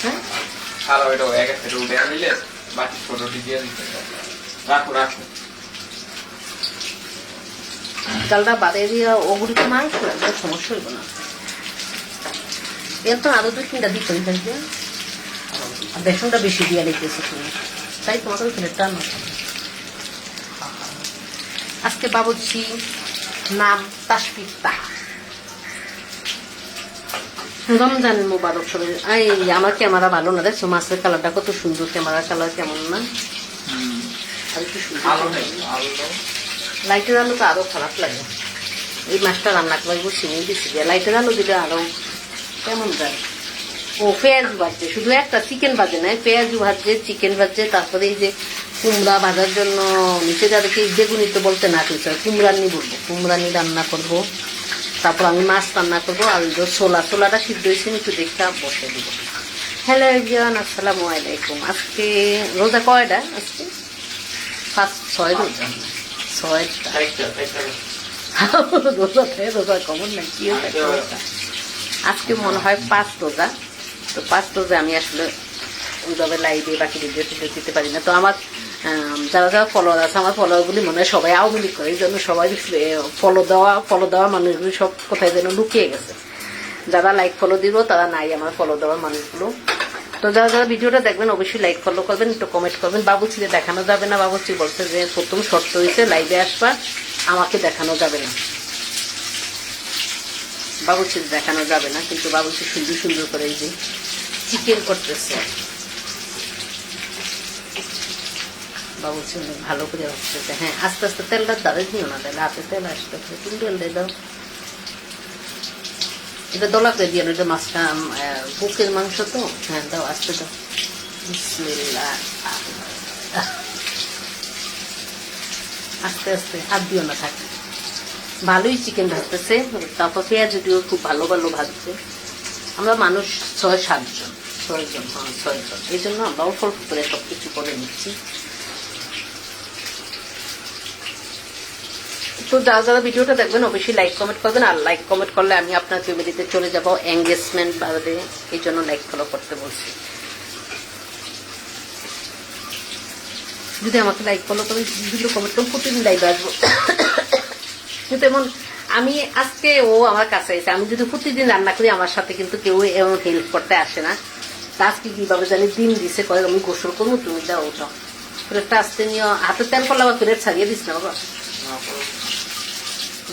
হ্যাঁ চালটা বাদে দিয়ে ওগুলি তো মাংস সমস্যা হইব না। এর তো আরো 2-3টা দিতে হইবে, বেসনটা বেশি দিয়ে লিখতেছি তুমি, তাই তোমাকে প্লেটটা আনো। আজকে বাবুর্চি নাম তাসফিফা। রমজান মোবারক সবাই। এই আমার ক্যামেরা ভালো না, দেখছো মাছের কালারটা কত সুন্দর, ক্যামেরার কালার কেমন না, আর একটু সুন্দর। লাইটের আলো তো আরো খারাপ লাগে। এই মাছটা রান্না করবো সিমে দিচ্ছি দিয়ে, লাইটের আলো দিলে আরো কেমন যায়। ও পেঁয়াজ ভাজছে, শুধু একটা চিকেন ভাজে না, পেঁয়াজ ভাজছে, চিকেন ভাজছে, তারপরে এই যে কুমড়া ভাজার জন্য নিচে যাদেরকে বেগুনি তো বলতে না কিছু, কুমড়ানি বলবো, কুমড়ানি রান্না করব। তারপর আমি মাছ রান্না করবো, আর ওই ছোলাটা সিদ্ধ হয়েছে একটু দেখতে বসে দিব। হ্যালো এভরিওয়ান, আসসালামু আলাইকুম। আজকে রোজা কয়টা? আজকে 6 রোজা, 6টা রোজা কমন না কি। আজকে মনে হয় 5 রোজা। তো 5 রোজা আমি আসলে ওইভাবে লাইভে বাকি ভিডিও দিতে পারি না। তো আমার যারা যারা ফলোয়ার আছে, আমার ফলোয়ারগুলি মনে হয় সবাই আওয়ামী লীগ করে, এই জন্য সবাই ফলো দেওয়া মানুষগুলি সব কোথায় যেন লুকিয়ে গেছে। যারা লাইক ফলো দিব তারা নাই আমার ফলো দেওয়ার মানুষগুলো। তো যারা যারা ভিডিওটা দেখবেন অবশ্যই লাইক ফলো করবেন, একটু কমেন্ট করবেন। বাবুর্চিকে দেখানো যাবে না, বাবুর্চি বলছে যে প্রথম শর্ত হয়েছে লাইভে আসবা, আমাকে দেখানো যাবে না, বাবুর্চি দেখানো যাবে না। কিন্তু বাবুর্চি সুন্দর সুন্দর করে এই যে চিকেন করতেছে, বাবুর্চি ভালো করে আসতেছে। হ্যাঁ আস্তে আস্তে তেলটা দাঁড়ে দিও না, তাহলে হাতে তেল আসতেছে, তুমি তেল দিয়ে দাও। এটা দোলাতে দিয়ে এটা মাছটা বুকের মাংস তো, হ্যাঁ দাও আস্তে দাও। বিসমিল্লাহ, আস্তে আস্তে হাত দিও না, থাকে ভালোই চিকেন ভাজতেছে। তারপর পেঁয়াজ দিয়েও খুব ভালো ভালো ভাজছে। আমরা মানুষ 6-7 জন, 6 জন, হ্যাঁ 6 জন, এই জন্য আমরা অল্প অল্প করে সবকিছু করে নিচ্ছি। তো যারা যারা ভিডিওটা দেখবেন অবশ্যই লাইক কমেন্ট করবেন, আর লাইক কমেন্ট করলে আমি আপনার ফ্যামিলিতে চলে যাব, এঙ্গেজমেন্ট বাড়বে, এই জন্য লাইক ফলো করতে বলছি। যদি আমাকে লাইক ফলো করেন, ভিডিও কমেন্ট করুন, প্রতিদিন লাইভে আসবো। কিন্তু এমন আমি আজকে ও আমার কাছে এসে, আমি যদি প্রতিদিন রান্না করি আমার সাথে কিন্তু কেউ এমন হেল্প করতে আসে না। আজকে কিভাবে জানি ডিম দিছে, কয়ে আমি গোসল করবো, তুমি দাও ওটা প্লেটটা আসতে নিয়ে হাতে তেল করলে আবার প্লেট ছাড়িয়ে দিস না বাবা,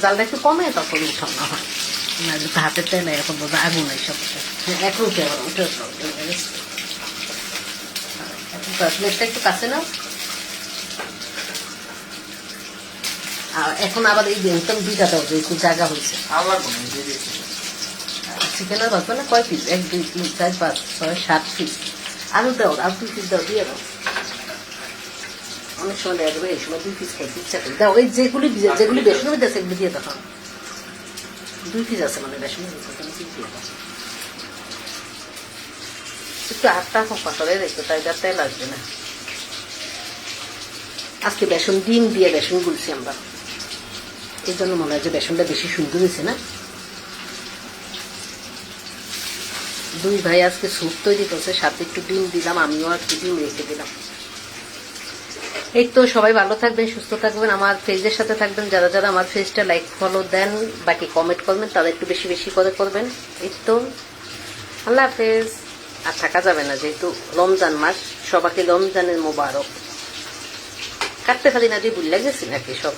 জালটা একটু কমে তখন উঠাও না হয় না, যদি হাতে তেল এখন বোঝা আগুন এইসব এখন উঠে আবার উঠে প্লেটটা একটু কাছে নাও। এখন আবার এই একদম 2টা দাও, যে একটু জায়গা হয়েছে। চিকেনের বাজবে না কয় পিস? 1, 2, 3, 4, 5, 6, 7 পিস। আলু দাও, আর 2 পিস দাও, দিয়ে দাও। অনেক সময় দেখা যাবে এই সময় 2 পিস খাইতে ইচ্ছা করি, দাও। ওই যেগুলি বেসন মধ্যে আছে এগুলো দিয়ে দাও। 2 পিস আছে মানে বেসন দিয়ে দাও। একটু হাতটা কষালে দেখতো, তাই তার তেল আসবে না। আজকে বেসন ডিম দিয়ে বেসন গুলছি আমরা, এই জন্য মনে হয় যে বেসনটা বেশি সুন্দর হয়েছে না। 2 ভাই আজকে স্যুপ তৈরি করছে, সাথে একটু ডিম দিলাম, আমিও একটু ডিম রেখে দিলাম। এই তো সবাই ভালো থাকবেন, সুস্থ থাকবেন, আমার পেজের সাথে থাকবেন। যারা যারা আমার পেজটা লাইক ফলো দেন, বাকি কমেন্ট করবেন, তারা একটু বেশি বেশি করে করবেন। এই তো আল্লাহ হাফেজ। আর থাকা যাবে না, যেহেতু রমজান মাস, সবাইকে রমজানের মোবারক। কাটতে পারি না, যে ভুল লাগেছি নাকি সব।